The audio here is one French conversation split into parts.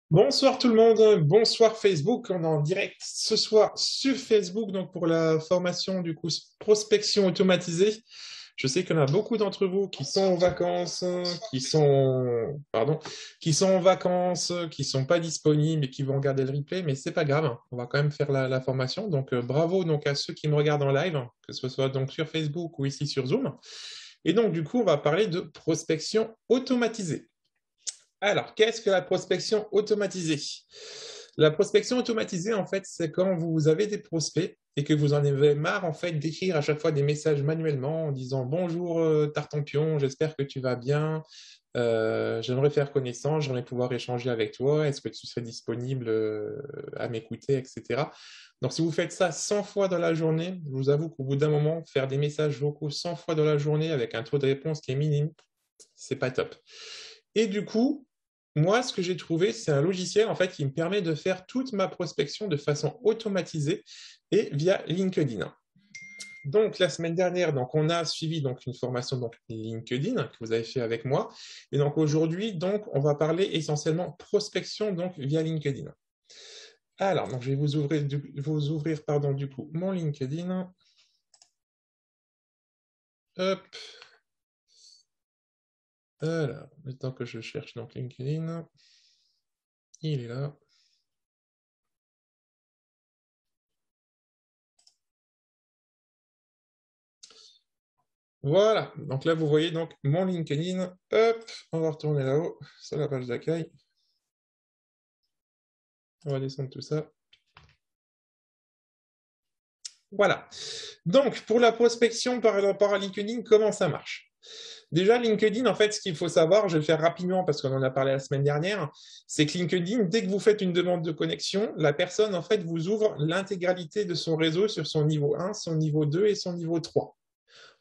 Bonsoir tout le monde, bonsoir Facebook, on est en direct ce soir sur Facebook donc pour la formation du coup prospection automatisée. Je sais qu'il y en a beaucoup d'entre vous qui sont en vacances, qui sont en vacances, qui sont pas disponibles et qui vont regarder le replay, mais c'est pas grave, hein. On va quand même faire la formation. Donc bravo donc à ceux qui me regardent en live, que ce soit donc sur Facebook ou ici sur Zoom. Et donc du coup on va parler de prospection automatisée. Alors, qu'est-ce que la prospection automatisée? La prospection automatisée, en fait, c'est quand vous avez des prospects et que vous en avez marre, en fait, d'écrire à chaque fois des messages manuellement en disant bonjour Tartampion, j'espère que tu vas bien, j'aimerais faire connaissance, j'aimerais pouvoir échanger avec toi, est-ce que tu serais disponible à m'écouter, etc. Donc, si vous faites ça 100 fois dans la journée, je vous avoue qu'au bout d'un moment, faire des messages vocaux 100 fois dans la journée avec un taux de réponse qui est minime, c'est pas top. Et du coup, moi, ce que j'ai trouvé, c'est un logiciel en fait qui me permet de faire toute ma prospection de façon automatisée et via LinkedIn. Donc la semaine dernière, donc on a suivi donc une formation donc LinkedIn que vous avez fait avec moi, et donc aujourd'hui donc on va parler essentiellement prospection donc via LinkedIn. Alors donc je vais vous ouvrir pardon du coup mon LinkedIn. Hop. Alors le temps que je cherche donc LinkedIn, il est là. Voilà, donc là vous voyez donc mon LinkedIn. Hop, on va retourner là-haut, sur la page d'accueil. On va descendre tout ça. Voilà. Donc pour la prospection par rapport à LinkedIn, comment ça marche? Déjà, LinkedIn, en fait, ce qu'il faut savoir, je vais le faire rapidement parce qu'on en a parlé la semaine dernière, c'est que LinkedIn, dès que vous faites une demande de connexion, la personne, en fait, vous ouvre l'intégralité de son réseau sur son niveau 1, son niveau 2 et son niveau 3.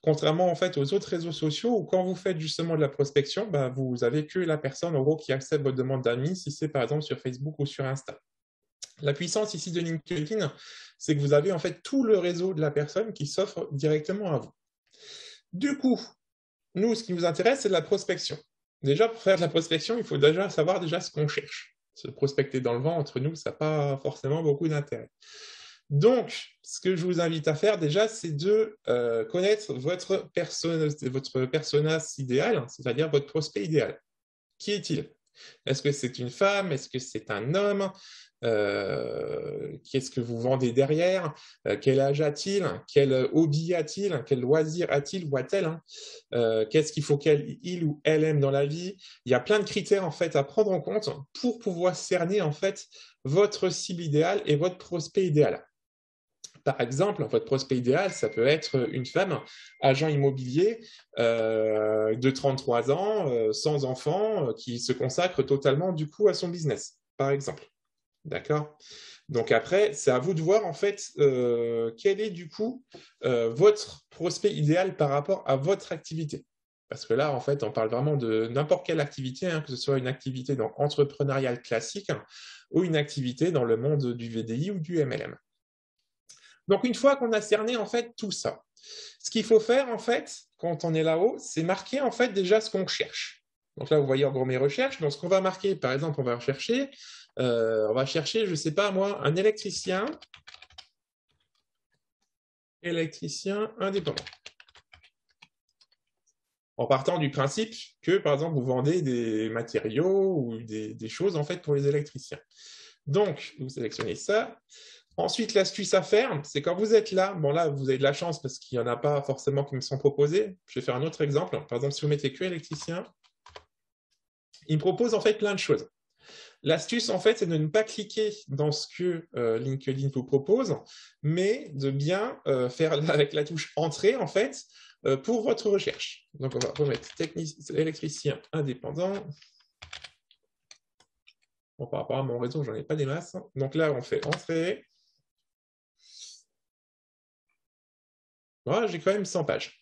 Contrairement en fait aux autres réseaux sociaux où quand vous faites justement de la prospection, bah, vous avez que la personne en gros qui accepte votre demande d'amis si c'est par exemple sur Facebook ou sur Insta. La puissance ici de LinkedIn, c'est que vous avez en fait tout le réseau de la personne qui s'offre directement à vous. Du coup, nous, ce qui nous intéresse, c'est de la prospection. Déjà, pour faire de la prospection, il faut déjà savoir déjà ce qu'on cherche. Se prospecter dans le vent, entre nous, ça n'a pas forcément beaucoup d'intérêt. Donc, ce que je vous invite à faire déjà, c'est de connaître votre persona idéal, c'est-à-dire votre prospect idéal. Qui est-il? Est-ce que c'est une femme? Est-ce que c'est un homme? Qu'est-ce que vous vendez derrière? Quel âge a-t-il? Quel hobby a-t-il? Quel loisir a-t-il ou a-t-elle, hein? Qu'est-ce qu'il faut qu'il ou elle aime dans la vie? Il y a plein de critères en fait à prendre en compte pour pouvoir cerner en fait votre cible idéale et votre prospect idéal. Par exemple, votre prospect idéal, ça peut être une femme, agent immobilier de 33 ans, sans enfant, qui se consacre totalement du coup à son business, par exemple. D'accord? Donc après, c'est à vous de voir en fait quel est du coup votre prospect idéal par rapport à votre activité. Parce que là, en fait, on parle vraiment de n'importe quelle activité, hein, que ce soit une activité dans entrepreneuriale classique hein, ou une activité dans le monde du VDI ou du MLM. Donc, une fois qu'on a cerné en fait tout ça, ce qu'il faut faire en fait, quand on est là-haut, c'est marquer en fait déjà ce qu'on cherche. Donc là, vous voyez en gros mes recherches. Donc, ce qu'on va marquer, par exemple, on va chercher, je ne sais pas moi, un électricien indépendant. En partant du principe que, par exemple, vous vendez des matériaux ou des choses en fait pour les électriciens. Donc, vous sélectionnez ça. Ensuite, l'astuce à faire, c'est quand vous êtes là, bon là, vous avez de la chance parce qu'il n'y en a pas forcément qui me sont proposés. Je vais faire un autre exemple. Par exemple, si vous mettez que électricien, il me propose en fait plein de choses. L'astuce, en fait, c'est de ne pas cliquer dans ce que LinkedIn vous propose, mais de bien faire avec la touche Entrée, en fait, pour votre recherche. Donc, on va remettre électricien indépendant. Bon, par rapport à mon réseau, j'en ai pas des masses. Donc là, on fait Entrée. Voilà, j'ai quand même 100 pages.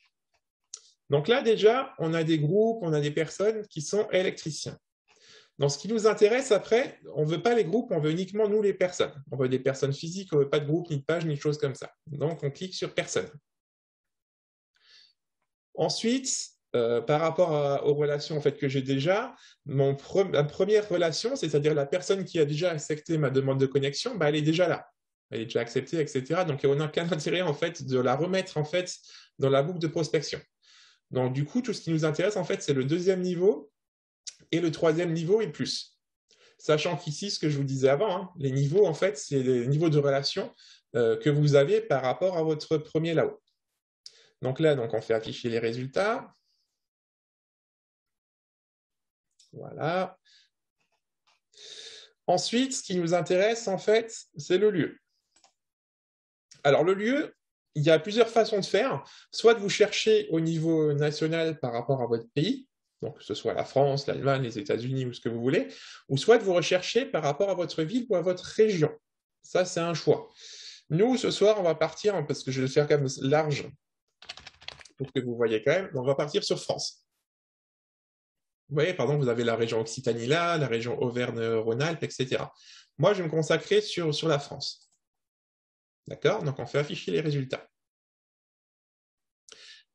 Donc là, déjà, on a des groupes, on a des personnes qui sont électriciens. Dans ce qui nous intéresse, après, on ne veut pas les groupes, on veut uniquement nous les personnes. On veut des personnes physiques, on ne veut pas de groupe, ni de page, ni de choses comme ça. Donc, on clique sur personne. Ensuite, par rapport aux relations en fait, que j'ai déjà, ma première relation, c'est-à-dire la personne qui a déjà accepté ma demande de connexion, bah, elle est déjà là. Elle est déjà acceptée, etc. Donc, on n'a aucun intérêt en fait, de la remettre en fait, dans la boucle de prospection. Donc, du coup, tout ce qui nous intéresse, en fait, c'est le deuxième niveau et le troisième niveau et plus. Sachant qu'ici, ce que je vous disais avant, hein, les niveaux, en fait, c'est les niveaux de relation que vous avez par rapport à votre premier là-haut. Donc là, donc, on fait afficher les résultats. Voilà. Ensuite, ce qui nous intéresse, en fait, c'est le lieu. Alors, le lieu, il y a plusieurs façons de faire. Soit de vous chercher au niveau national par rapport à votre pays, donc que ce soit la France, l'Allemagne, les États-Unis ou ce que vous voulez, ou soit de vous rechercher par rapport à votre ville ou à votre région. Ça, c'est un choix. Nous, ce soir, on va partir, parce que je vais le faire quand même large, pour que vous voyez quand même, on va partir sur France. Vous voyez, par exemple, vous avez la région Occitanie là, la région Auvergne-Rhône-Alpes, etc. Moi, je vais me consacrer sur la France. D'accord? Donc, on fait afficher les résultats.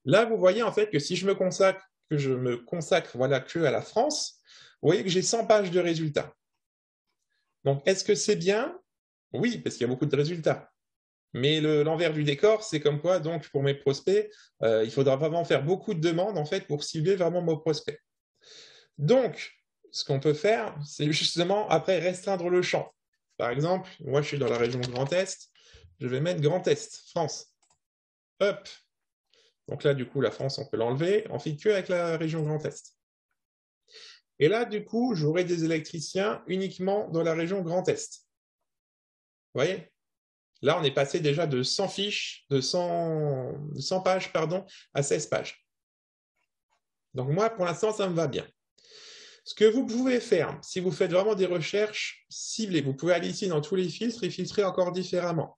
Là, vous voyez en fait que si je me consacre, voilà, que à la France, vous voyez que j'ai 100 pages de résultats. Donc, est-ce que c'est bien? Oui, parce qu'il y a beaucoup de résultats. Mais l'envers du décor, c'est comme quoi, donc, pour mes prospects, il faudra vraiment faire beaucoup de demandes, en fait, pour cibler vraiment mon prospect. Donc, ce qu'on peut faire, c'est justement, après, restreindre le champ. Par exemple, moi, je suis dans la région Grand Est, je vais mettre Grand Est, France. Hop. Donc là, du coup, la France, on peut l'enlever, on fait que avec la région Grand Est. Et là, du coup, j'aurai des électriciens uniquement dans la région Grand Est. Vous voyez? Là, on est passé déjà de 100 fiches, de 100 pages, pardon, à 16 pages. Donc moi, pour l'instant, ça me va bien. Ce que vous pouvez faire, si vous faites vraiment des recherches ciblées, vous pouvez aller ici dans tous les filtres et filtrer encore différemment.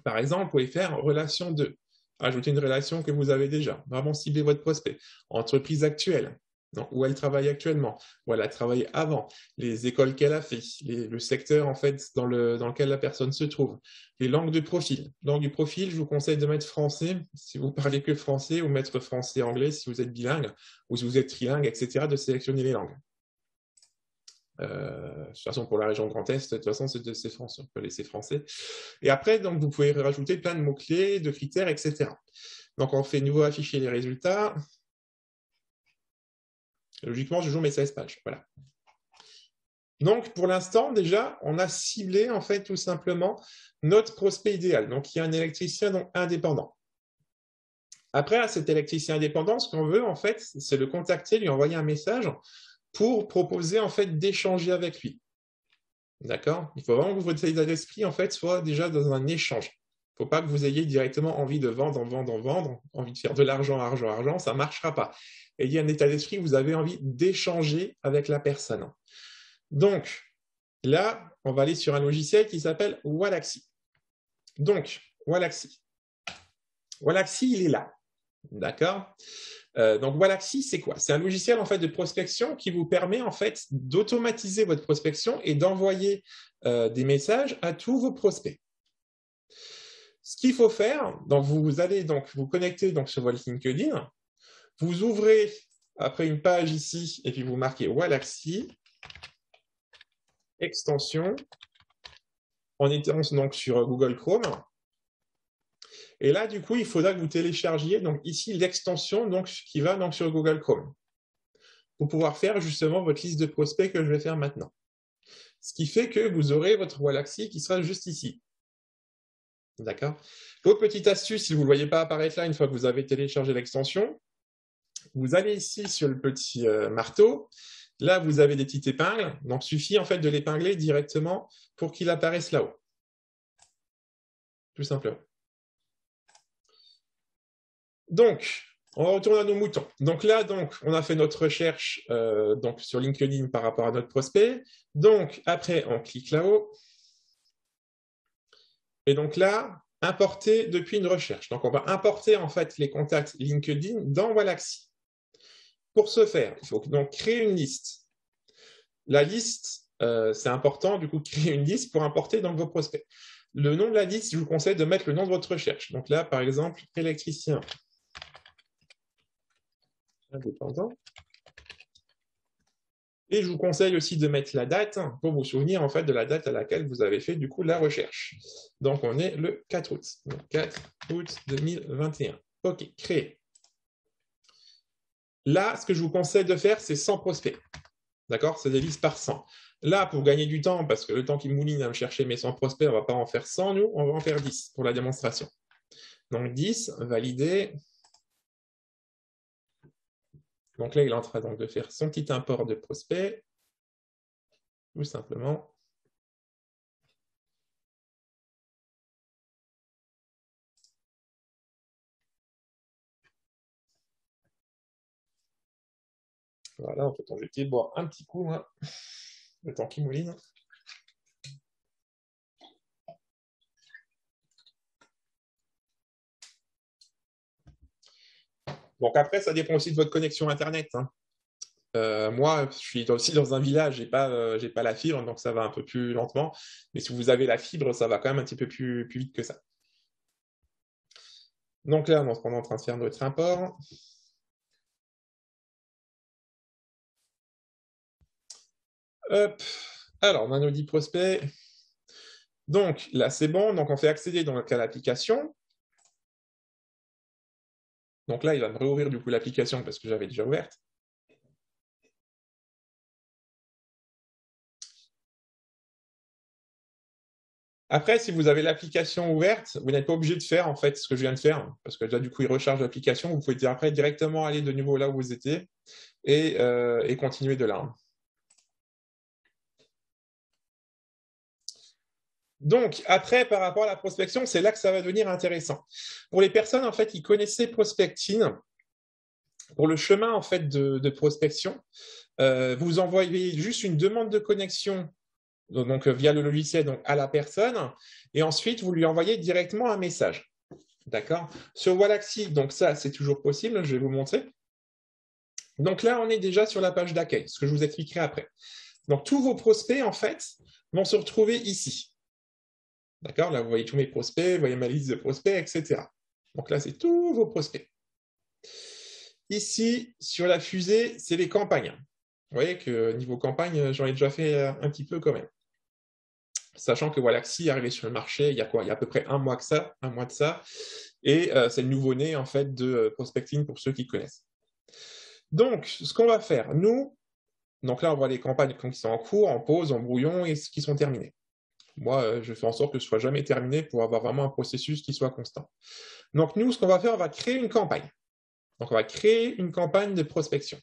Par exemple, vous pouvez faire relation 2, ajouter une relation que vous avez déjà, vraiment cibler votre prospect. Entreprise actuelle, donc, où elle travaille actuellement, où elle a travaillé avant, les écoles qu'elle a fait, le secteur en fait dans lequel la personne se trouve, les langues de profil. Langue du profil, je vous conseille de mettre français si vous parlez que français, ou mettre français-anglais si vous êtes bilingue, ou si vous êtes trilingue, etc., de sélectionner les langues. De toute façon, pour la région Grand Est, de toute façon, c'est français, on peut laisser français. Et après, donc, vous pouvez rajouter plein de mots-clés, de critères, etc. Donc, on fait nouveau afficher les résultats. Logiquement, je joue mes 16 pages. Voilà. Donc, pour l'instant, déjà, on a ciblé, en fait, tout simplement, notre prospect idéal. Donc, il y a un électricien donc, indépendant. Après, à cet électricien indépendant, ce qu'on veut, en fait, c'est le contacter, lui envoyer un message pour proposer, en fait, d'échanger avec lui. D'accord? Il faut vraiment que votre état d'esprit, en fait, soit déjà dans un échange. Il ne faut pas que vous ayez directement envie de vendre, envie de faire de l'argent, argent, ça ne marchera pas. Ayez un état d'esprit où vous avez envie d'échanger avec la personne. Donc, là, on va aller sur un logiciel qui s'appelle Wallaxy. Donc, Wallaxy, il est là. D'accord? Donc, Wallaxy, c'est quoi? C'est un logiciel en fait de prospection qui vous permet en fait d'automatiser votre prospection et d'envoyer des messages à tous vos prospects. Ce qu'il faut faire, donc vous allez donc vous connecter donc sur votre LinkedIn, vous ouvrez après une page ici et puis vous marquez Wallaxy, extension, en étant donc sur Google Chrome. Et là, du coup, il faudra que vous téléchargiez donc ici l'extension donc qui va donc sur Google Chrome pour pouvoir faire justement votre liste de prospects que je vais faire maintenant. Ce qui fait que vous aurez votre Wallaxy qui sera juste ici. D'accord? L'autre petite astuce, si vous ne le voyez pas apparaître là une fois que vous avez téléchargé l'extension, vous allez ici sur le petit marteau. Là, vous avez des petites épingles. Donc, il suffit en fait de l'épingler directement pour qu'il apparaisse là-haut. Tout simplement. Donc, on va retourner à nos moutons. Donc là, donc, on a fait notre recherche donc, sur LinkedIn par rapport à notre prospect. Donc, après, on clique là-haut. Et donc là, importer depuis une recherche. Donc, on va importer en fait les contacts LinkedIn dans Wallaxy. Pour ce faire, il faut donc créer une liste. La liste, c'est important, du coup, créer une liste pour importer donc vos prospects. Le nom de la liste, je vous conseille de mettre le nom de votre recherche. Donc là, par exemple, électricien indépendant. Et je vous conseille aussi de mettre la date pour vous souvenir en fait de la date à laquelle vous avez fait du coup la recherche. Donc on est le 4 août. Donc 4 août 2021. OK, créer. Là, ce que je vous conseille de faire, c'est 100 prospects. D'accord? C'est des listes par 100. Là, pour gagner du temps, parce que le temps qui mouline à me chercher mes 100 prospects, on ne va pas en faire 100, nous, on va en faire 10 pour la démonstration. Donc 10, valider. Donc là, il est en train donc de faire son petit import de prospects, tout simplement. Voilà, en fait, je vais essayer de boire un petit coup, hein, le temps qui mouline. Donc après, ça dépend aussi de votre connexion Internet. Hein. Moi, je suis aussi dans un village, j'ai pas la fibre, donc ça va un peu plus lentement. Mais si vous avez la fibre, ça va quand même un petit peu plus vite que ça. Donc là, on est en train de faire notre import. Hop. Alors, on a nos 10 prospects. Donc là, c'est bon. Donc on fait accéder donc à l'application. Donc là, il va me réouvrir du coup l'application parce que j'avais déjà ouverte. Après, si vous avez l'application ouverte, vous n'êtes pas obligé de faire en fait ce que je viens de faire, parce que là, du coup, il recharge l'application. Vous pouvez après directement aller de nouveau là où vous étiez et continuer de là. Donc, après, par rapport à la prospection, c'est là que ça va devenir intéressant. Pour les personnes en fait qui connaissaient Prospecting, pour le chemin en fait de prospection, vous envoyez juste une demande de connexion donc via le logiciel donc, à la personne, et ensuite vous lui envoyez directement un message. D'accord? Sur Wallaxy, donc ça c'est toujours possible, je vais vous montrer. Donc là, on est déjà sur la page d'accueil, ce que je vous expliquerai après. Donc tous vos prospects, en fait, vont se retrouver ici. D'accord? Là, vous voyez tous mes prospects, vous voyez ma liste de prospects, etc. Donc là, c'est tous vos prospects. Ici, sur la fusée, c'est les campagnes. Vous voyez que niveau campagne, j'en ai déjà fait un petit peu quand même. Sachant que Wallaxy est arrivé sur le marché il y a quoi? Il y a à peu près un mois de ça. Et c'est le nouveau-né en fait de prospecting pour ceux qui connaissent. Donc, ce qu'on va faire, nous, donc là, on voit les campagnes qui sont en cours, en pause, en brouillon et qui sont terminées. Moi, je fais en sorte que ce soit jamais terminé pour avoir vraiment un processus qui soit constant. Donc, nous, ce qu'on va faire, on va créer une campagne. Donc, on va créer une campagne de prospection.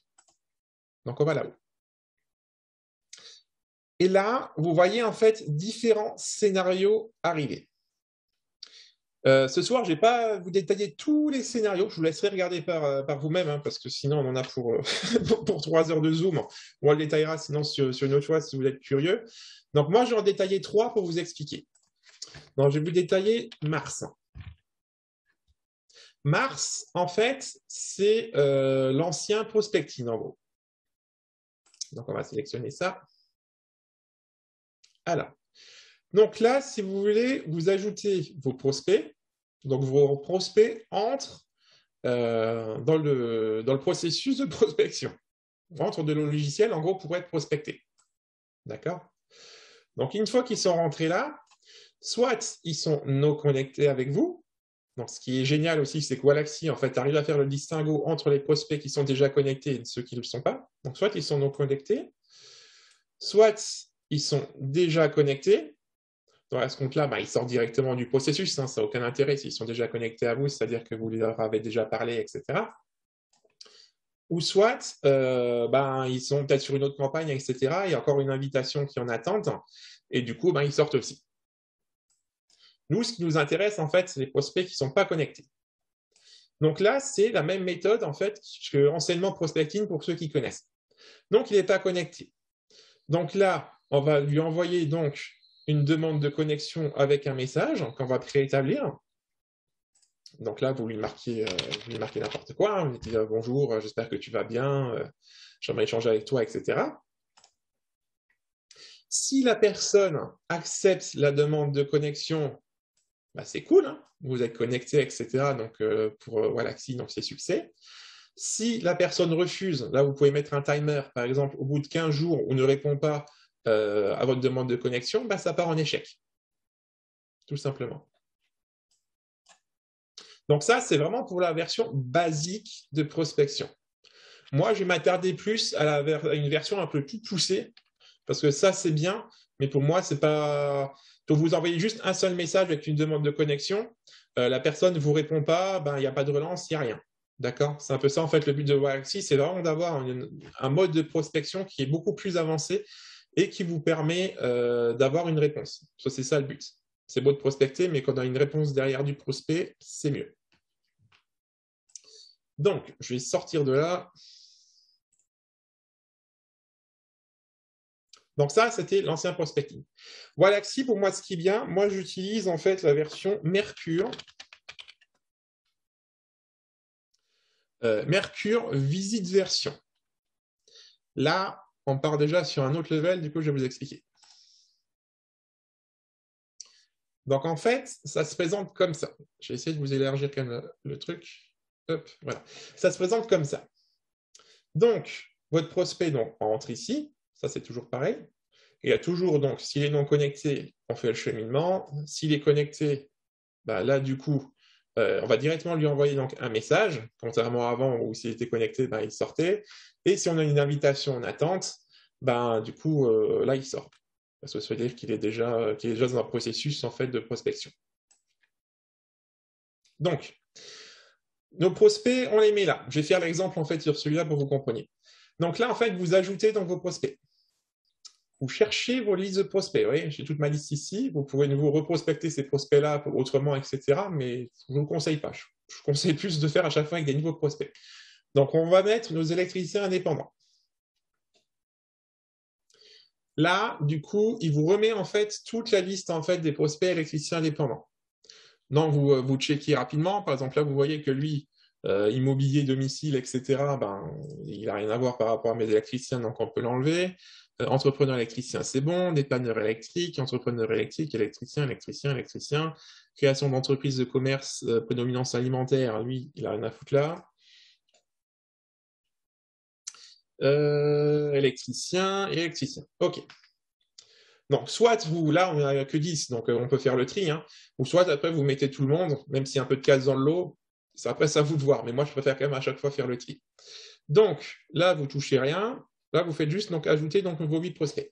Donc, on va là-haut. Et là, vous voyez en fait différents scénarios arriver. Ce soir, je ne vais pas vous détailler tous les scénarios. Je vous laisserai regarder par vous-même, hein, parce que sinon, on en a pour, pour 3 heures de Zoom. On le détaillera sinon sur une autre fois si vous êtes curieux. Donc, moi, je vais en détailler 3 pour vous expliquer. Donc, je vais vous détailler Mars. Mars, en fait, c'est l'ancien prospecting, en gros. Donc, on va sélectionner ça. Alors, donc là, si vous voulez, vous ajoutez vos prospects. Donc, vos prospects entrent dans le processus de prospection. Entrent de le logiciel, en gros, pour être prospectés. D'accord? Donc, une fois qu'ils sont rentrés là, soit ils sont non connectés avec vous. Donc, ce qui est génial aussi, c'est que Wallaxy, en fait, arrive à faire le distinguo entre les prospects qui sont déjà connectés et ceux qui ne le sont pas. Donc, soit ils sont non connectés, soit ils sont déjà connectés. Donc, à ce compte-là, bah, ils sortent directement du processus. Hein, ça n'a aucun intérêt s'ils sont déjà connectés à vous, c'est-à-dire que vous leur avez déjà parlé, etc. Ou soit, ils sont peut-être sur une autre campagne, etc. Il y a encore une invitation qui est en attente. Et du coup, ils sortent aussi. Nous, ce qui nous intéresse, en fait, c'est les prospects qui ne sont pas connectés. Donc là, c'est la même méthode, en fait, que enseignement prospecting pour ceux qui connaissent. Donc, il n'est pas connecté. Donc là, on va lui envoyer donc une demande de connexion avec un message qu'on va préétablir. Donc là, vous lui marquez n'importe quoi. Vous lui dites bonjour, j'espère que tu vas bien, j'aimerais échanger avec toi, etc. Si la personne accepte la demande de connexion, c'est cool, hein, vous êtes connecté, etc. Donc pour Wallaxy, donc c'est succès. Si la personne refuse, là, vous pouvez mettre un timer, par exemple, au bout de 15 jours, on ne répond pas à votre demande de connexion, bah, ça part en échec, tout simplement. Donc ça, c'est vraiment pour la version basique de prospection. Moi, je vais m'attarder plus à une version un peu plus poussée, parce que ça, c'est bien, mais pour moi, c'est pas... Donc, vous envoyez juste un seul message avec une demande de connexion, la personne ne vous répond pas, ben, il n'y a pas de relance, il n'y a rien. D'accord? C'est un peu ça, en fait, le but de Walaxy, c'est vraiment d'avoir un mode de prospection qui est beaucoup plus avancé et qui vous permet d'avoir une réponse. Ça, c'est ça le but. C'est beau de prospecter, mais quand on a une réponse derrière du prospect, c'est mieux. Donc, je vais sortir de là. Donc ça, c'était l'ancien prospecting. Walaxy, pour moi, ce qui est bien, moi, j'utilise en fait la version Mercure. Mercure Visite Version. Là, on part déjà sur un autre level, du coup, je vais vous expliquer. Donc, en fait, ça se présente comme ça. Je vais essayer de vous élargir quand même le truc. Hop, voilà. Ça se présente comme ça. Donc, votre prospect donc, rentre ici. Ça, c'est toujours pareil. Il y a toujours, donc, s'il est non connecté, on fait le cheminement. S'il est connecté, bah, là, du coup, on va directement lui envoyer donc, un message, contrairement à avant où s'il était connecté, bah, il sortait. Et si on a une invitation en attente, bah, du coup, là, il sort. Parce que ça veut dire qu'il est déjà dans un processus en fait, de prospection. Donc, nos prospects, on les met là. Je vais faire l'exemple en fait, sur celui-là pour que vous compreniez. Donc là, en fait, vous ajoutez dans vos prospects. Vous cherchez vos listes de prospects. Vous voyez, j'ai toute ma liste ici. Vous pouvez vous reprospecter ces prospects-là autrement, etc. Mais je ne vous conseille pas. Je vous conseille plus de faire à chaque fois avec des nouveaux prospects. Donc, on va mettre nos électriciens indépendants. Là, du coup, il vous remet en fait toute la liste en fait, des prospects électriciens indépendants. Donc, vous checkez rapidement. Par exemple, là, vous voyez que lui, immobilier, domicile, etc., ben, il n'a rien à voir par rapport à mes électriciens, donc on peut l'enlever. Entrepreneur électricien, c'est bon. Dépanneur électrique, entrepreneur électrique, électricien. Création d'entreprise de commerce, prédominance alimentaire, lui, il n'a rien à foutre là. Électricien. OK. Donc, soit vous, là, on n'a que 10, donc on peut faire le tri, hein, ou soit après, vous mettez tout le monde, même s'il y a un peu de casse dans le lot, après, c'est à vous de voir, mais moi, je préfère quand même à chaque fois faire le tri. Donc, là, vous ne touchez rien. Là, vous faites juste donc, ajouter donc, vos 8 prospects.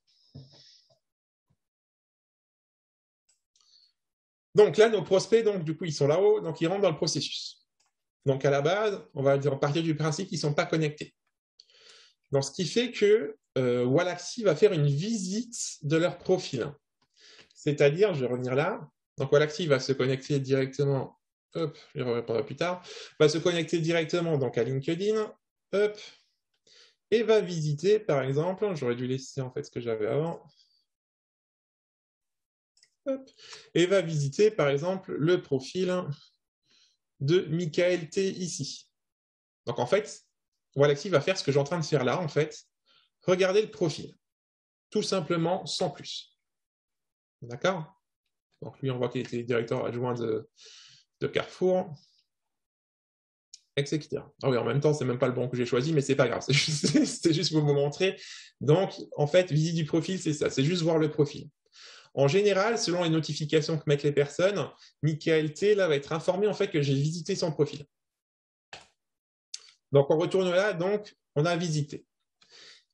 Donc là, nos prospects, donc, du coup, ils sont là-haut, donc ils rentrent dans le processus. Donc, à la base, on va partir du principe qu'ils ne sont pas connectés. Donc, ce qui fait que Walaxy va faire une visite de leur profil. C'est-à-dire, je vais revenir là, donc Walaxy va se connecter directement, hop, je répondrai plus tard, va se connecter directement donc, à LinkedIn, hop, et va visiter, par exemple, j'aurais dû laisser en fait ce que j'avais avant, hop, et va visiter, par exemple, le profil de Michael T ici. Donc, en fait, Walaxy va faire ce que j'ai en train de faire là, en fait, regarder le profil, tout simplement, sans plus. D'accord? Donc, lui, on voit qu'il était directeur adjoint de Carrefour, etc. Ah oui, en même temps, c'est même pas le bon que j'ai choisi, mais c'est pas grave. C'était juste pour vous montrer. Donc, en fait, visite du profil, c'est ça. C'est juste voir le profil. En général, selon les notifications que mettent les personnes, Michael T là, va être informé en fait que j'ai visité son profil. Donc, on retourne là. Donc, on a visité.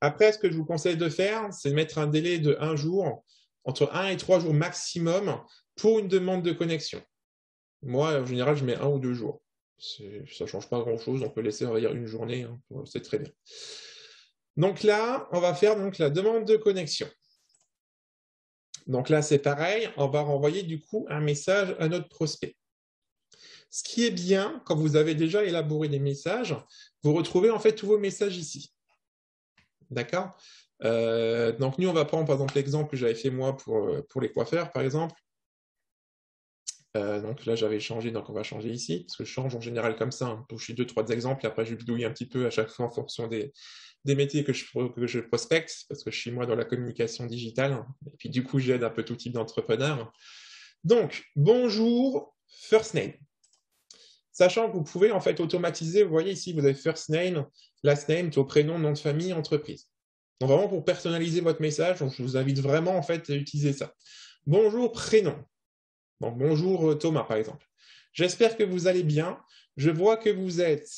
Après, ce que je vous conseille de faire, c'est de mettre un délai de 1 jour, entre 1 et 3 jours maximum, pour une demande de connexion. Moi, en général, je mets 1 ou 2 jours. Ça ne change pas grand-chose, on peut laisser, on va dire, une journée, hein, c'est très bien. Donc là, on va faire donc, la demande de connexion. Donc là, c'est pareil, on va renvoyer du coup un message à notre prospect. Ce qui est bien, quand vous avez déjà élaboré des messages, vous retrouvez en fait tous vos messages ici. D'accord? Donc nous, on va prendre par exemple l'exemple que j'avais fait moi pour les coiffeurs, par exemple. Donc là, j'avais changé, donc on va changer ici, parce que je change en général comme ça, hein, toucher 2-3 exemples, et après je bidouille un petit peu à chaque fois en fonction des métiers que je prospecte, parce que je suis moi dans la communication digitale, et puis du coup, j'aide un peu tout type d'entrepreneurs. Donc, bonjour, first name. Sachant que vous pouvez en fait automatiser, vous voyez ici, vous avez first name, last name, ton prénom, nom de famille, entreprise. Donc vraiment pour personnaliser votre message, donc je vous invite vraiment en fait à utiliser ça. Bonjour prénom. Donc bonjour Thomas par exemple. J'espère que vous allez bien. Je vois que vous êtes,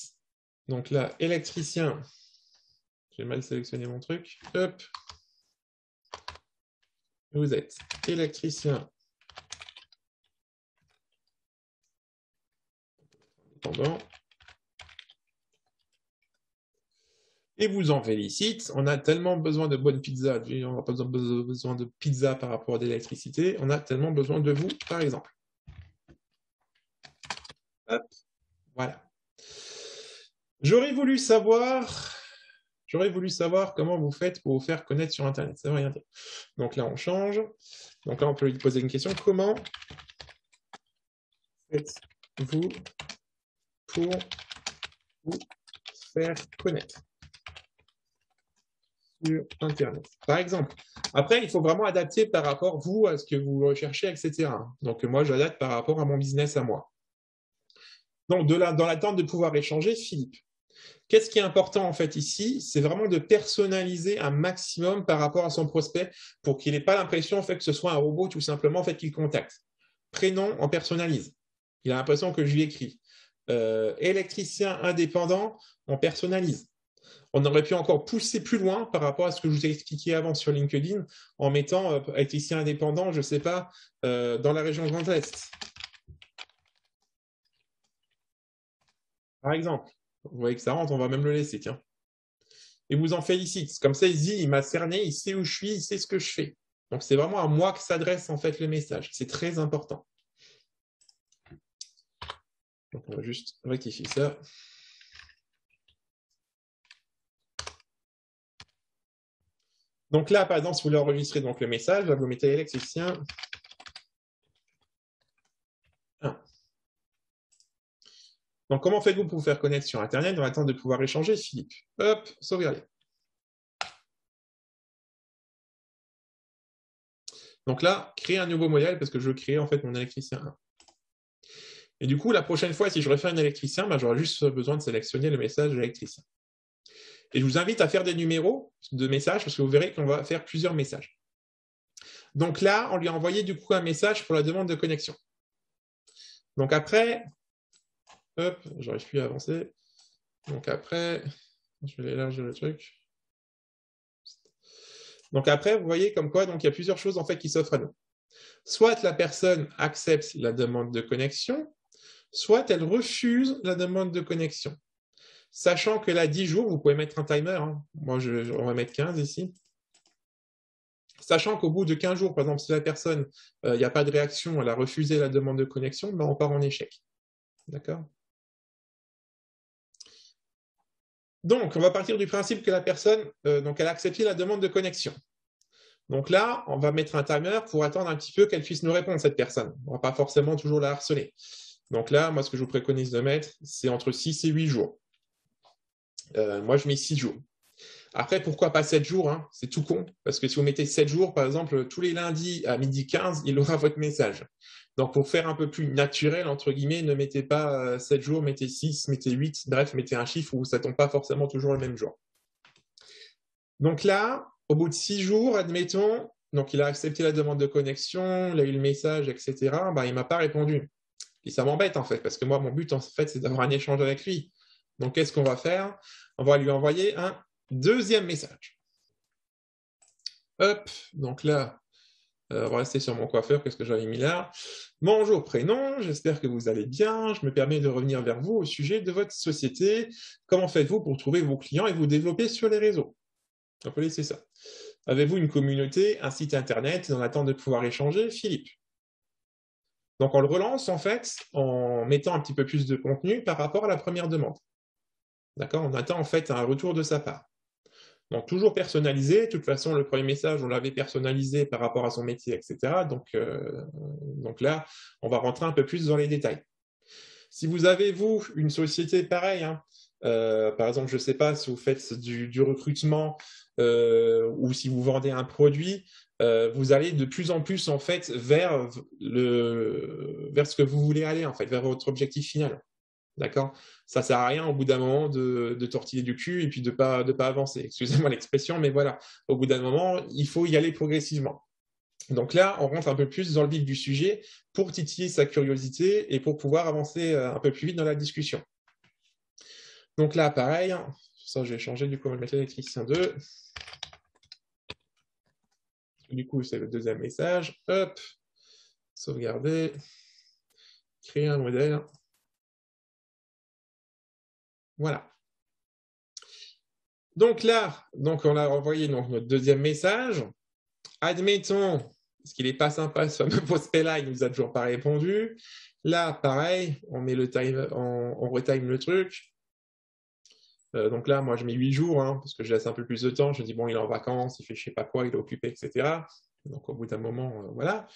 donc là, électricien. J'ai mal sélectionné mon truc. Hop. Vous êtes électricien indépendant. Et vous en félicite. On a tellement besoin de bonnes pizzas. On n'a pas besoin de pizza par rapport à l'électricité. On a tellement besoin de vous, par exemple. Hop. Voilà. J'aurais voulu savoir comment vous faites pour vous faire connaître sur Internet. Ça ne veut rien dire. Donc là, on change. Donc là, on peut lui poser une question. Comment faites-vous pour vous faire connaître sur Internet, par exemple? Après, il faut vraiment adapter par rapport, vous, à ce que vous recherchez, etc. Donc moi, j'adapte par rapport à mon business à moi. Donc dans l'attente de pouvoir échanger, Philippe, qu'est-ce qui est important en fait ici? C'est vraiment de personnaliser un maximum par rapport à son prospect pour qu'il n'ait pas l'impression en fait que ce soit un robot tout simplement en fait qu'il contacte. Prénom, on personnalise. Il a l'impression que je lui écris. Électricien indépendant, on personnalise. On aurait pu encore pousser plus loin par rapport à ce que je vous ai expliqué avant sur LinkedIn en mettant électricien indépendant, je ne sais pas, dans la région Grand Est. Par exemple. Vous voyez que ça rentre, on va même le laisser, tiens. Et vous en félicite. Comme ça, il se dit, il m'a cerné, il sait où je suis, il sait ce que je fais. Donc, c'est vraiment à moi que s'adresse en fait le message. C'est très important. Donc, on va juste rectifier ça. Donc là, par exemple, si vous voulez enregistrer donc, le message, vous mettez électricien 1. Donc, comment faites-vous pour vous faire connaître sur Internet dans l'attente de pouvoir échanger, Philippe? Hop, sauvegarder. Donc là, créer un nouveau modèle parce que je veux créer en fait mon électricien 1. Et du coup, la prochaine fois, si je refais un électricien, ben, j'aurai juste besoin de sélectionner le message de l'électricien. Et je vous invite à faire des numéros de messages parce que vous verrez qu'on va faire plusieurs messages. Donc là, on lui a envoyé du coup un message pour la demande de connexion. Donc après, hop, j'arrive plus à avancer. Donc après, je vais élargir le truc. Donc après, vous voyez comme quoi, donc il y a plusieurs choses en fait qui s'offrent à nous. Soit la personne accepte la demande de connexion, soit elle refuse la demande de connexion. Sachant que là, 10 jours, vous pouvez mettre un timer. Hein. Moi, on va mettre 15 ici. Sachant qu'au bout de 15 jours, par exemple, si la personne, il n'y a pas de réaction, elle a refusé la demande de connexion, ben, on part en échec. D'accord? Donc, on va partir du principe que la personne, donc elle a accepté la demande de connexion. Donc là, on va mettre un timer pour attendre un petit peu qu'elle puisse nous répondre, cette personne. On ne va pas forcément toujours la harceler. Donc là, moi, ce que je vous préconise de mettre, c'est entre 6 et 8 jours. Moi, je mets 6 jours. Après, pourquoi pas 7 jours, hein? C'est tout con. Parce que si vous mettez 7 jours, par exemple, tous les lundis à 12h15, il aura votre message. Donc, pour faire un peu plus naturel, entre guillemets, ne mettez pas 7 jours, mettez 6, mettez 8, bref, mettez un chiffre où ça ne tombe pas forcément toujours le même jour. Donc là, au bout de 6 jours, admettons, donc il a accepté la demande de connexion, il a eu le message, etc. Ben, il ne m'a pas répondu. Et ça m'embête, en fait, parce que moi, mon but, en fait, c'est d'avoir un échange avec lui. Donc, qu'est-ce qu'on va faire? On va lui envoyer un deuxième message. Hop, donc là, on va rester sur mon coiffeur, qu'est-ce que j'avais mis là? Bonjour prénom, j'espère que vous allez bien. Je me permets de revenir vers vous au sujet de votre société. Comment faites-vous pour trouver vos clients et vous développer sur les réseaux? On peut laisser ça. Avez-vous une communauté, un site internet dans l'attente de pouvoir échanger? Philippe. Donc on le relance en fait en mettant un petit peu plus de contenu par rapport à la première demande. D'accord? On attend en fait un retour de sa part. Donc, toujours personnalisé. De toute façon, le premier message, on l'avait personnalisé par rapport à son métier, etc. Donc là, on va rentrer un peu plus dans les détails. Si vous avez, vous, une société pareille, hein, par exemple, je ne sais pas si vous faites du recrutement ou si vous vendez un produit, vous allez de plus en plus, en fait, vers ce que vous voulez aller, en fait, vers votre objectif final. D'accord? Ça sert à rien au bout d'un moment de tortiller du cul et puis de pas avancer. Excusez-moi l'expression, mais voilà. Au bout d'un moment, il faut y aller progressivement. Donc là, on rentre un peu plus dans le vif du sujet pour titiller sa curiosité et pour pouvoir avancer un peu plus vite dans la discussion. Donc là, pareil, ça je vais changer, du coup on va mettre l'électricien 2. Du coup, c'est le deuxième message. Hop, sauvegarder, créer un modèle. Voilà. Donc là, on a envoyé notre deuxième message. Admettons, parce qu'il n'est pas sympa ce fameux prospect-là, il ne nous a toujours pas répondu. Là, pareil, on met le time, on retime le truc. Donc là, moi, je mets 8 jours, hein, parce que je laisse un peu plus de temps. Je dis, bon, il est en vacances, il fait je sais pas quoi, il est occupé, etc. Donc au bout d'un moment, voilà.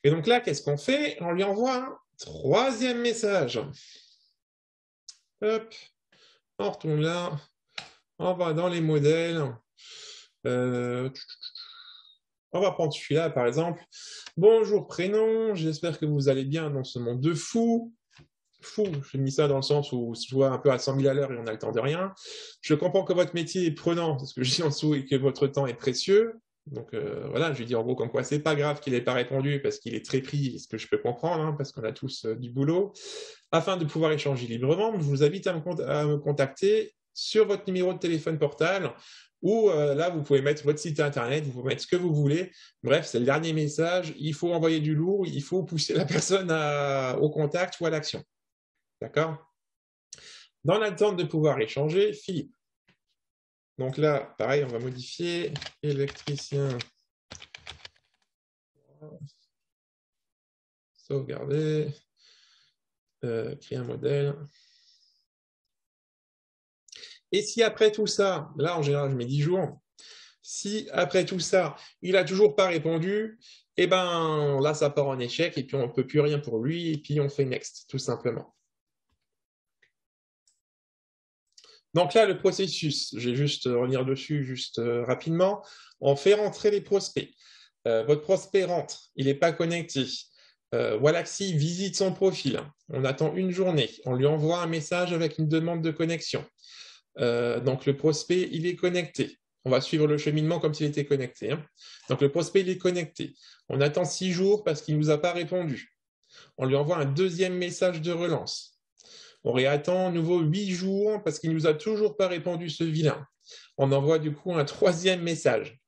Et donc là, qu'est-ce qu'on fait? On lui envoie un troisième message. Hop, on retourne là, on va dans les modèles. On va prendre celui-là, par exemple. Bonjour, prénom, j'espère que vous allez bien dans ce monde de fou. Fou, j'ai mis ça dans le sens où je vois un peu à 100 000 à l'heure et on a le temps de rien. Je comprends que votre métier est prenant, c'est ce que je dis en dessous, et que votre temps est précieux. Donc voilà, je lui dis en gros comme quoi c'est pas grave qu'il n'ait pas répondu parce qu'il est très pris, ce que je peux comprendre, hein, parce qu'on a tous du boulot. Afin de pouvoir échanger librement, je vous invite à me contacter sur votre numéro de téléphone portable ou là, vous pouvez mettre votre site internet, vous pouvez mettre ce que vous voulez. Bref, c'est le dernier message. Il faut envoyer du lourd, il faut pousser la personne au contact ou à l'action. D'accord? Dans l'attente de pouvoir échanger, Philippe. Donc là, pareil, on va modifier électricien. Sauvegarder. Créer un modèle. Et si après tout ça, là en général je mets 10 jours, si après tout ça, il n'a toujours pas répondu, eh ben là ça part en échec et puis on ne peut plus rien pour lui et puis on fait next, tout simplement. Donc là, le processus, je vais juste revenir dessus juste rapidement. On fait rentrer les prospects. Votre prospect rentre, il n'est pas connecté. Wallaxy visite son profil. On attend une journée. On lui envoie un message avec une demande de connexion. Donc le prospect, il est connecté. On va suivre le cheminement comme s'il était connecté. Hein. Donc le prospect, il est connecté. On attend 6 jours parce qu'il ne nous a pas répondu. On lui envoie un deuxième message de relance. On réattend à nouveau 8 jours parce qu'il ne nous a toujours pas répondu, ce vilain. On envoie du coup un troisième message.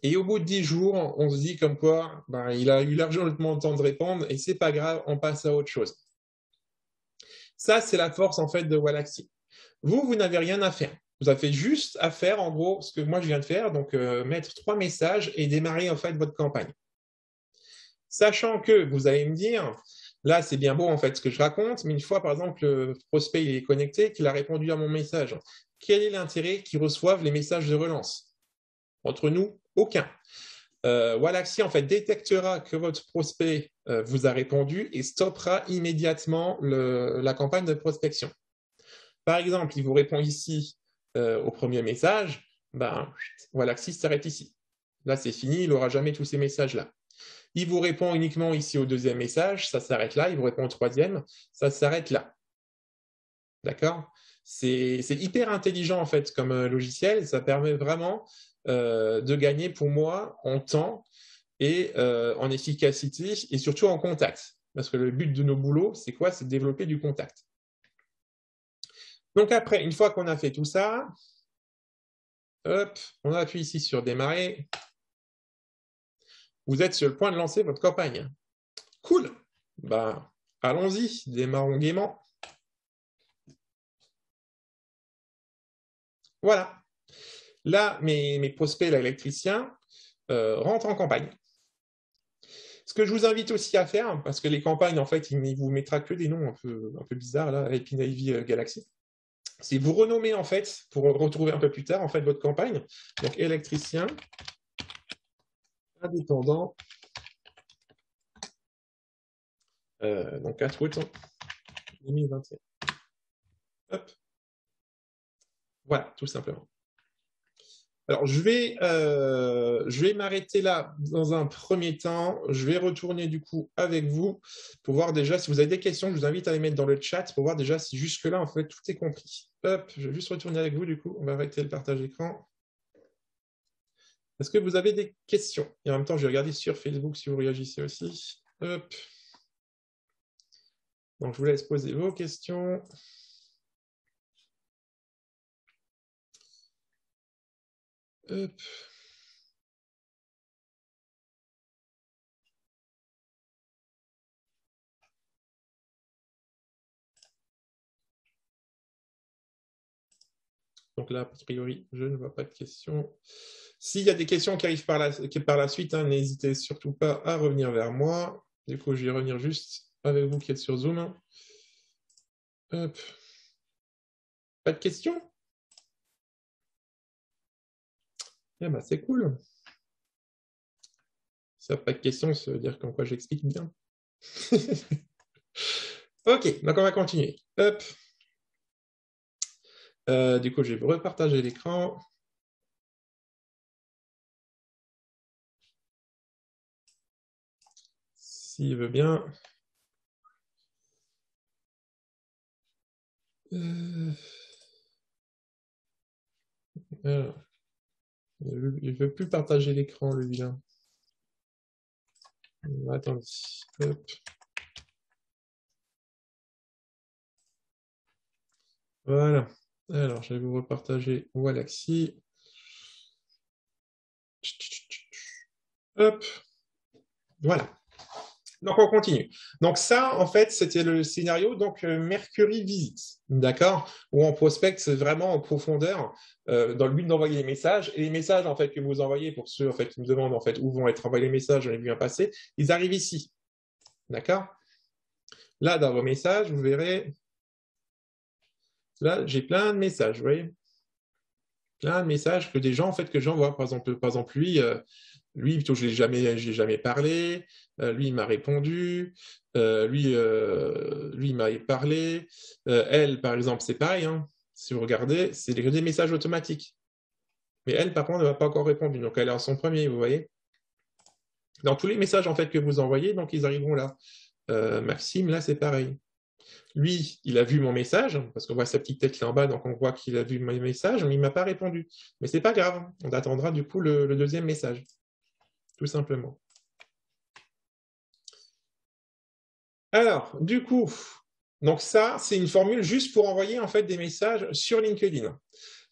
Et au bout de 10 jours, on se dit comme quoi il a eu largement le temps de répondre et c'est pas grave, on passe à autre chose. Ça, c'est la force en fait de Wallaxy. Vous n'avez rien à faire. Vous avez juste à faire, en gros, ce que moi je viens de faire, donc mettre 3 messages et démarrer en fait votre campagne. Sachant que vous allez me dire, là c'est bien beau en fait ce que je raconte, mais une fois par exemple le prospect il est connecté, qu'il a répondu à mon message, quel est l'intérêt qu'il reçoive les messages de relance? Entre nous, aucun. Wallaxy en fait détectera que votre prospect vous a répondu et stoppera immédiatement la campagne de prospection. Par exemple, il vous répond ici au premier message, Wallaxy s'arrête ici. Là, c'est fini, il n'aura jamais tous ces messages-là. Il vous répond uniquement ici au deuxième message, ça s'arrête là. Il vous répond au troisième, ça s'arrête là. D'accord? C'est hyper intelligent en fait comme logiciel. Ça permet vraiment de gagner pour moi en temps et en efficacité et surtout en contact. Parce que le but de nos boulots, c'est quoi? C'est de développer du contact. Donc après, une fois qu'on a fait tout ça, hop, on appuie ici sur démarrer. Vous êtes sur le point de lancer votre campagne. Cool. Allons-y, démarrons gaiement. Voilà. Là, mes prospects, l'électricien, rentrent en campagne. Ce que je vous invite aussi à faire, parce que les campagnes, en fait, il ne vous mettra que des noms un peu bizarres, là, Happy Navy Galaxy, c'est vous renommer, en fait, pour retrouver un peu plus tard, en fait, votre campagne. Donc, électricien, indépendant, donc 4 août 2021. Hop. Voilà, tout simplement. Alors, je vais m'arrêter là dans un premier temps. Je vais retourner du coup avec vous pour voir déjà si vous avez des questions. Je vous invite à les mettre dans le chat pour voir déjà si jusque-là, en fait, tout est compris. Hop, je vais juste retourner avec vous du coup. On va arrêter le partage écran. Est-ce que vous avez des questions? Et en même temps, je vais regarder sur Facebook si vous réagissez aussi. Hop. Donc, je vous laisse poser vos questions. Hop. Donc là, a priori, je ne vois pas de questions. S'il y a des questions qui arrivent par la suite, hein, n'hésitez surtout pas à revenir vers moi. Du coup, je vais revenir juste avec vous qui êtes sur Zoom. Hop. Pas de questions? Eh ben, c'est cool. Ça, pas de questions, ça veut dire qu'en quoi j'explique bien. Ok, donc on va continuer. Hop. Du coup, je vais repartager l'écran. S'il veut bien. Alors, il ne veut plus partager l'écran, le vilain. Attendez. Hop. Voilà. Alors, je vais vous repartager Wallaxy. Hop. Voilà. Donc, on continue. Donc, ça, en fait, c'était le scénario. Donc, Mercury visite. D'accord? Où on prospecte vraiment en profondeur dans le but d'envoyer les messages. Et les messages, en fait, que vous envoyez, pour ceux en fait, qui me demandent en fait, où vont être envoyés les messages, j'en ai vu un passer, ils arrivent ici. D'accord? Là, dans vos messages, vous verrez, là, j'ai plein de messages, vous voyez? Plein de messages que des gens, en fait, que j'envoie. Par exemple lui, plutôt, je n'ai jamais parlé. Lui, il m'a répondu. Lui, il m'a parlé. Elle, par exemple, c'est pareil. Hein. Si vous regardez, c'est des messages automatiques. Mais elle, par contre, ne m'a pas encore répondu. Donc, elle est en son premier, vous voyez. Dans tous les messages, en fait, que vous envoyez, donc, ils arriveront là. Maxime, là, c'est pareil. Lui, il a vu mon message, parce qu'on voit sa petite tête là en bas, donc on voit qu'il a vu mon message, mais il ne m'a pas répondu. Mais c'est pas grave, on attendra du coup le deuxième message, tout simplement. Alors, du coup, donc ça, c'est une formule juste pour envoyer en fait des messages sur LinkedIn.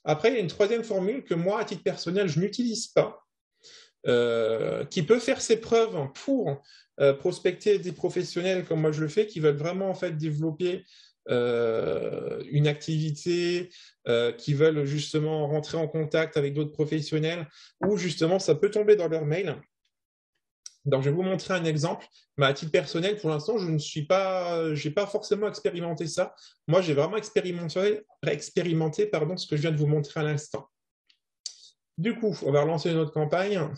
Après, il y a une troisième formule que moi, à titre personnel, je n'utilise pas, qui peut faire ses preuves pour prospecter des professionnels comme moi je le fais, qui veulent vraiment en fait développer une activité, qui veulent justement rentrer en contact avec d'autres professionnels, ou justement ça peut tomber dans leur mail. Donc, je vais vous montrer un exemple. Mais à titre personnel, pour l'instant, je n'ai pas forcément expérimenté ça. Moi, j'ai vraiment expérimenté ce que je viens de vous montrer à l'instant. Du coup, on va relancer notre campagne.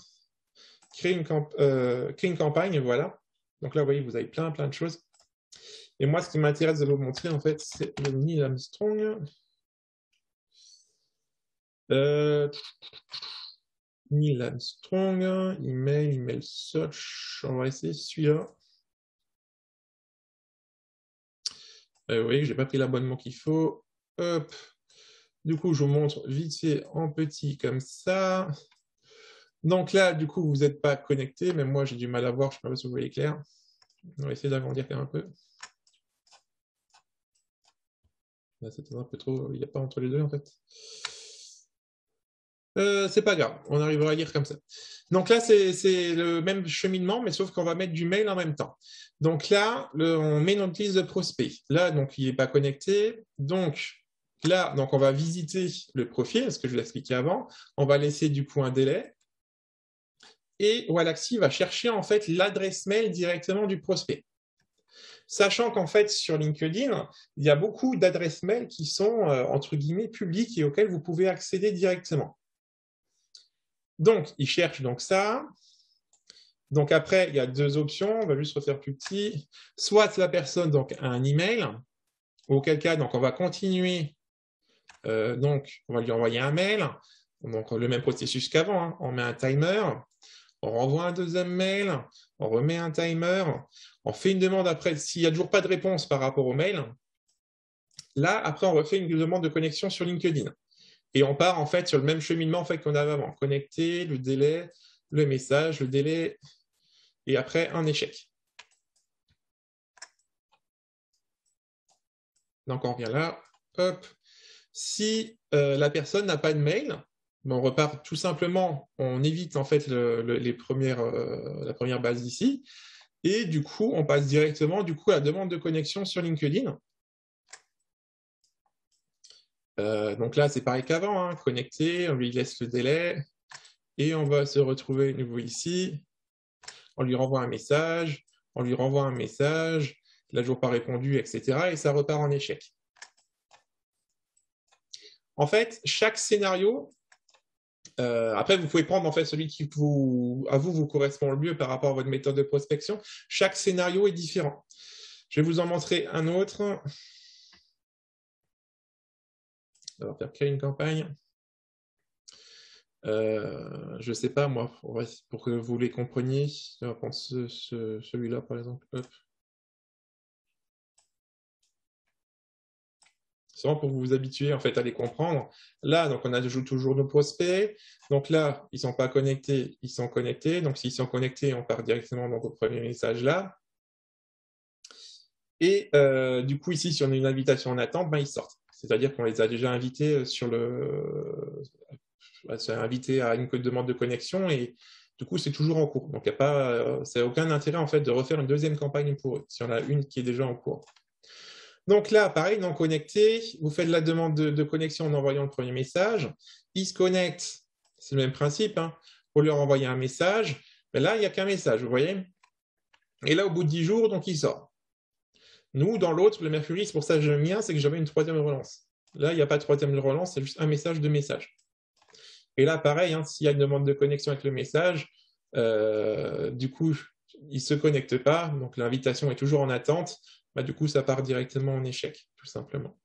Créer une campagne, voilà. Donc là, vous voyez, vous avez plein de choses. Et moi, ce qui m'intéresse de vous montrer, en fait, c'est le Neil Armstrong. Neil Armstrong, email search. On va essayer celui-là. Vous voyez que je n'ai pas pris l'abonnement qu'il faut. Hop. Du coup, je vous montre vite fait en petit comme ça. Donc là, du coup, vous n'êtes pas connecté, mais moi, j'ai du mal à voir. Je ne sais pas si vous voyez clair. On va essayer d'agrandir un peu. Là, c'était un peu trop. Il n'y a pas entre les deux, en fait. C'est pas grave, on arrivera à lire comme ça. Donc là, c'est le même cheminement, mais sauf qu'on va mettre du mail en même temps. Donc là, on met notre liste de prospects. Là, donc, il n'est pas connecté. Donc là, donc, on va visiter le profil, ce que je vous l'ai expliqué avant. On va laisser du coup un délai. Et Wallaxy va chercher en fait l'adresse mail directement du prospect. Sachant qu'en fait, sur LinkedIn, il y a beaucoup d'adresses mail qui sont, entre guillemets, publiques et auxquelles vous pouvez accéder directement. Donc, il cherche donc ça. Donc après, il y a deux options. On va juste refaire plus petit. Soit la personne donc, a un email, auquel cas, donc, on va continuer. Donc, on va lui envoyer un mail. Donc, le même processus qu'avant, hein. On met un timer, on renvoie un deuxième mail, on remet un timer, on fait une demande après. S'il n'y a toujours pas de réponse par rapport au mail, là, après, on refait une demande de connexion sur LinkedIn. Et on part en fait sur le même cheminement en fait, qu'on avait avant. Connecter, le délai, le message, le délai, et après un échec. Donc on revient là, hop. Si la personne n'a pas de mail, on repart tout simplement, on évite en fait la première base ici, et du coup on passe directement à la demande de connexion sur LinkedIn. Donc là c'est pareil qu'avant, hein, connecter, on lui laisse le délai, et on va se retrouver de nouveau ici, on lui renvoie un message, on lui renvoie un message, il n'a toujours pas répondu, etc. Et ça repart en échec. En fait, chaque scénario, après vous pouvez prendre en fait celui qui vous correspond le mieux par rapport à votre méthode de prospection. Chaque scénario est différent. Je vais vous en montrer un autre. On va faire créer une campagne. Je ne sais pas moi, pour que vous les compreniez. On va prendre celui-là par exemple. Hop. C'est vraiment pour vous habituer en fait à les comprendre. Là, donc on ajoute toujours nos prospects. Donc là, ils ne sont pas connectés, ils sont connectés. Donc s'ils sont connectés, on part directement donc, au premier message là. Et du coup, ici, si on a une invitation en attente, ben, ils sortent. C'est-à-dire qu'on les a déjà invités invités à une demande de connexion et du coup, c'est toujours en cours. Donc, il n'y a pas, ça n'a aucun intérêt en fait de refaire une deuxième campagne pour eux, si on a une qui est déjà en cours. Donc là, pareil, non connecté, vous faites la demande de connexion en envoyant le premier message. Ils se connectent, c'est le même principe, hein, pour leur envoyer un message. Mais là, il n'y a qu'un message, vous voyez. Et là, au bout de 10 jours, donc il sort. Nous, dans l'autre, le Mercury, c'est pour ça que j'aime bien, c'est que j'avais une troisième relance. Là, il n'y a pas de troisième relance, c'est juste un message de message. Et là, pareil, hein, s'il y a une demande de connexion avec le message, du coup, il ne se connecte pas, donc l'invitation est toujours en attente. Bah, du coup, ça part directement en échec, tout simplement.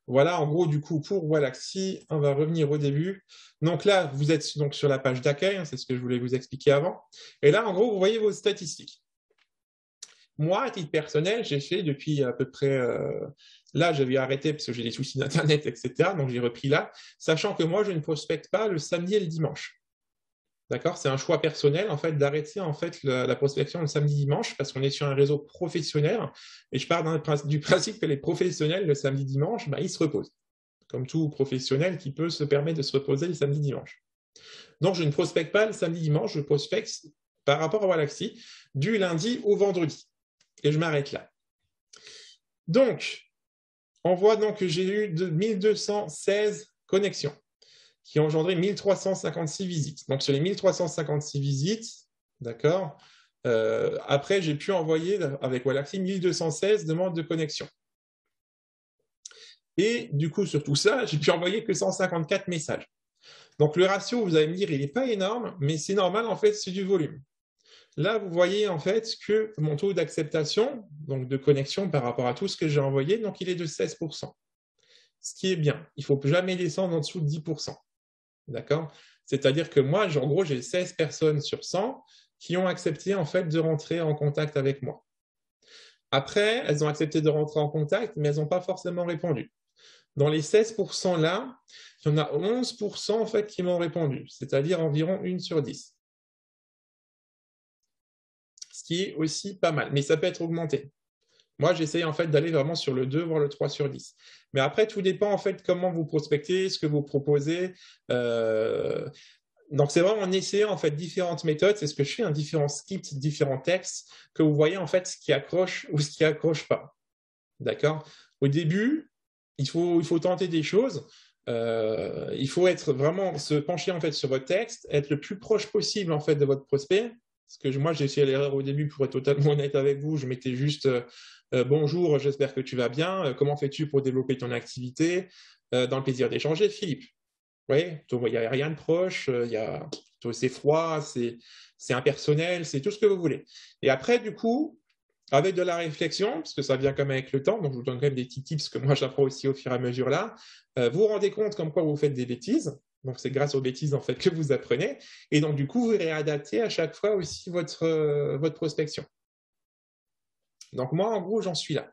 Voilà, en gros, du coup, pour Wallaxy, on va revenir au début. Donc là, vous êtes donc sur la page d'accueil, hein, c'est ce que je voulais vous expliquer avant. Et là, en gros, vous voyez vos statistiques. Moi, à titre personnel, j'ai fait depuis à peu près... là, j'avais arrêté parce que j'ai des soucis d'Internet, etc. Donc, j'ai repris là, sachant que moi, je ne prospecte pas le samedi et le dimanche. D'accord? C'est un choix personnel, en fait, d'arrêter en fait, la prospection le samedi-dimanche parce qu'on est sur un réseau professionnel et je pars du principe que les professionnels, le samedi-dimanche, bah, ils se reposent. Comme tout professionnel qui peut se permettre de se reposer le samedi-dimanche. Donc, je ne prospecte pas le samedi-dimanche, je prospecte par rapport à Wallaxy du lundi au vendredi. Et je m'arrête là. Donc, on voit donc que j'ai eu 1216 connexions qui ont engendré 1356 visites. Donc, sur les 1356 visites, d'accord, après, j'ai pu envoyer avec Wallaxy 1216 demandes de connexion. Et du coup, sur tout ça, j'ai pu envoyer que 154 messages. Donc, le ratio, vous allez me dire, il n'est pas énorme, mais c'est normal, en fait, c'est du volume. Là, vous voyez en fait que mon taux d'acceptation, donc de connexion par rapport à tout ce que j'ai envoyé, donc il est de 16%. Ce qui est bien. Il ne faut jamais descendre en dessous de 10%. D'accord? C'est-à-dire que moi, en gros, j'ai 16 personnes sur 100 qui ont accepté en fait de rentrer en contact avec moi. Après, elles ont accepté de rentrer en contact, mais elles n'ont pas forcément répondu. Dans les 16% là, il y en a 11% en fait qui m'ont répondu, c'est-à-dire environ 1 sur 10. Ce qui est aussi pas mal, mais ça peut être augmenté. Moi, j'essaye en fait d'aller vraiment sur le 2, voire le 3 sur 10. Mais après, tout dépend en fait comment vous prospectez, ce que vous proposez. Donc, c'est vraiment en essayant en fait différentes méthodes. C'est ce que je fais, différents scripts, différents textes, que vous voyez en fait ce qui accroche ou ce qui accroche pas. D'accord? Au début, il faut tenter des choses. Il faut être vraiment se pencher en fait sur votre texte, être le plus proche possible en fait de votre prospect. Parce que moi, j'ai fait l'erreur au début, pour être totalement honnête avec vous. Je mettais juste bonjour, j'espère que tu vas bien. Comment fais-tu pour développer ton activité? Dans le plaisir d'échanger, Philippe. Oui, il n'y a rien de proche, c'est froid, c'est impersonnel, c'est tout ce que vous voulez. Et après, du coup, avec de la réflexion, parce que ça vient quand même avec le temps, donc je vous donne quand même des petits tips que moi j'apprends aussi au fur et à mesure là. Vous vous rendez compte comme quoi vous faites des bêtises, donc c'est grâce aux bêtises en fait que vous apprenez, et donc du coup vous réadaptez à chaque fois aussi votre prospection. Donc moi en gros j'en suis là.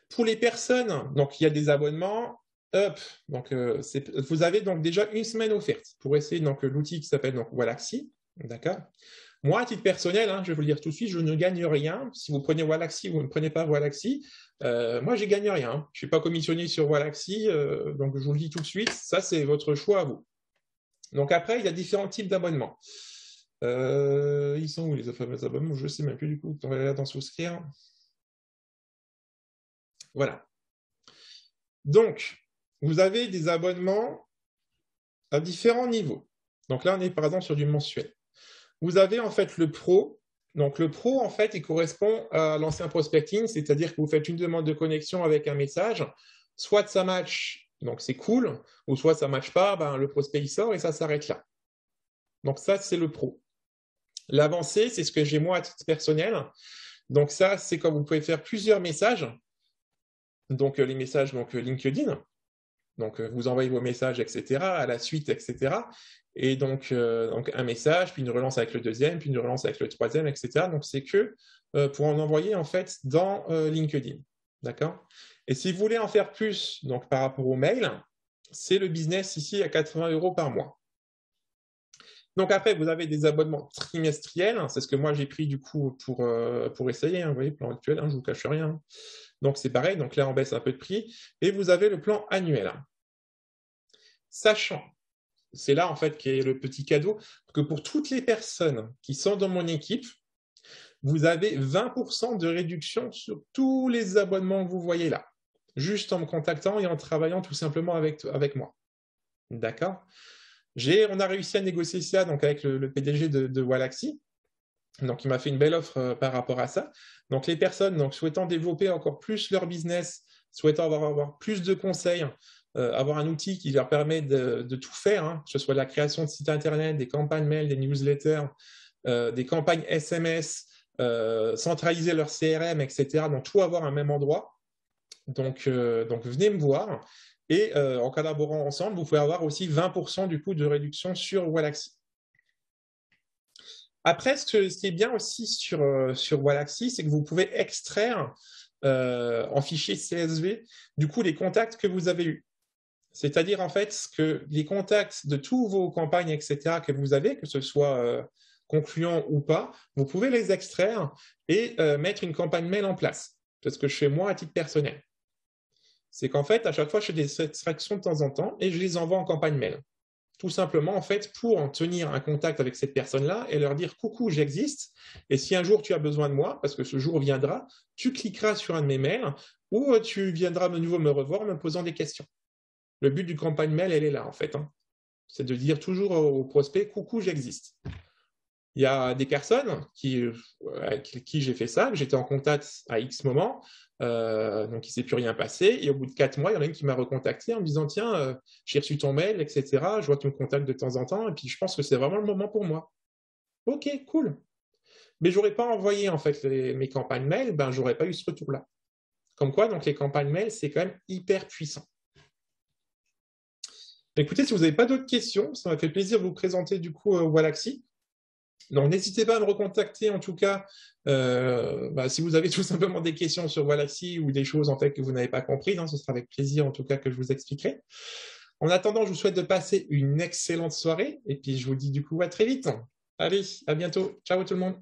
Pour les personnes, donc il y a des abonnements, hop, donc vous avez donc déjà une semaine offerte pour essayer donc l'outil qui s'appelle donc Wallaxy, d'accord. Moi, à titre personnel, hein, je vais vous le dire tout de suite, je ne gagne rien. Si vous prenez Wallaxy ou vous ne prenez pas Wallaxy, moi, je ne gagne rien. Je ne suis pas commissionné sur Wallaxy, donc je vous le dis tout de suite, ça, c'est votre choix à vous. Donc après, il y a différents types d'abonnements. Ils sont où les fameux abonnements? Je ne sais même plus du coup. On va aller dans souscrire. Voilà. Donc, vous avez des abonnements à différents niveaux. Donc là, on est par exemple sur du mensuel. Vous avez en fait le pro. Donc le pro, en fait, il correspond à l'ancien prospecting, c'est-à-dire que vous faites une demande de connexion avec un message, soit ça match, donc c'est cool, ou soit ça ne match pas, ben, le prospect il sort et ça s'arrête là. Donc ça, c'est le pro. L'avancé, c'est ce que j'ai moi à titre personnel. Donc ça, c'est quand vous pouvez faire plusieurs messages. Donc les messages donc LinkedIn. Donc vous envoyez vos messages, etc., à la suite, etc. Et donc un message, puis une relance avec le deuxième, puis une relance avec le troisième, etc. Donc c'est que pour en envoyer en fait dans LinkedIn. D'accord? Et si vous voulez en faire plus, donc par rapport au mail, c'est le business ici à 80 € par mois. Donc après, vous avez des abonnements trimestriels, c'est ce que moi j'ai pris du coup pour essayer, hein, vous voyez, plan actuel, hein, je ne vous cache rien. Donc c'est pareil, donc là on baisse un peu de prix, et vous avez le plan annuel. Sachant, c'est là en fait qui est le petit cadeau, que pour toutes les personnes qui sont dans mon équipe, vous avez 20% de réduction sur tous les abonnements que vous voyez là, juste en me contactant et en travaillant tout simplement avec moi. D'accord? On a réussi à négocier ça donc, avec le PDG de Wallaxy. Donc, il m'a fait une belle offre par rapport à ça. Donc, les personnes donc, souhaitant développer encore plus leur business, souhaitant avoir plus de conseils, avoir un outil qui leur permet de tout faire, hein, que ce soit la création de sites internet, des campagnes mail, des newsletters, des campagnes SMS, centraliser leur CRM, etc. Donc, tout avoir à un même endroit. Donc venez me voir. Et en collaborant ensemble, vous pouvez avoir aussi 20% du coup de réduction sur Wallaxy. Après, ce qui est bien aussi sur Wallaxy, c'est que vous pouvez extraire en fichier CSV, du coup, les contacts que vous avez eus. C'est-à-dire, en fait, que les contacts de tous vos campagnes, etc., que vous avez, que ce soit concluant ou pas, vous pouvez les extraire et mettre une campagne mail en place. C'est ce que je fais moi à titre personnel. C'est qu'en fait, à chaque fois, je fais des extractions de temps en temps et je les envoie en campagne mail. Tout simplement, en fait, pour en tenir un contact avec cette personne-là et leur dire « Coucou, j'existe. Et si un jour tu as besoin de moi, parce que ce jour viendra, tu cliqueras sur un de mes mails ou tu viendras de nouveau me revoir en me posant des questions. » Le but du campagne mail, elle est là, en fait. Hein. C'est de dire toujours au prospect « Coucou, j'existe. » Il y a des personnes avec qui j'ai fait ça, que j'étais en contact à X moment, donc il ne s'est plus rien passé. Et au bout de 4 mois, il y en a une qui m'a recontacté en me disant « Tiens, j'ai reçu ton mail, etc. Je vois que tu me contactes de temps en temps, et puis je pense que c'est vraiment le moment pour moi. » Ok, cool. Mais je n'aurais pas envoyé en fait mes campagnes mail, ben, je n'aurais pas eu ce retour-là. Comme quoi, donc les campagnes mail, c'est quand même hyper puissant. Écoutez, si vous n'avez pas d'autres questions, ça m'a fait plaisir de vous présenter du coup Wallaxy. Donc, n'hésitez pas à me recontacter, en tout cas, si vous avez tout simplement des questions sur Wallaxy ou des choses en fait que vous n'avez pas comprises, hein, ce sera avec plaisir, en tout cas, que je vous expliquerai. En attendant, je vous souhaite de passer une excellente soirée et puis je vous dis du coup à très vite. Allez, à bientôt. Ciao tout le monde.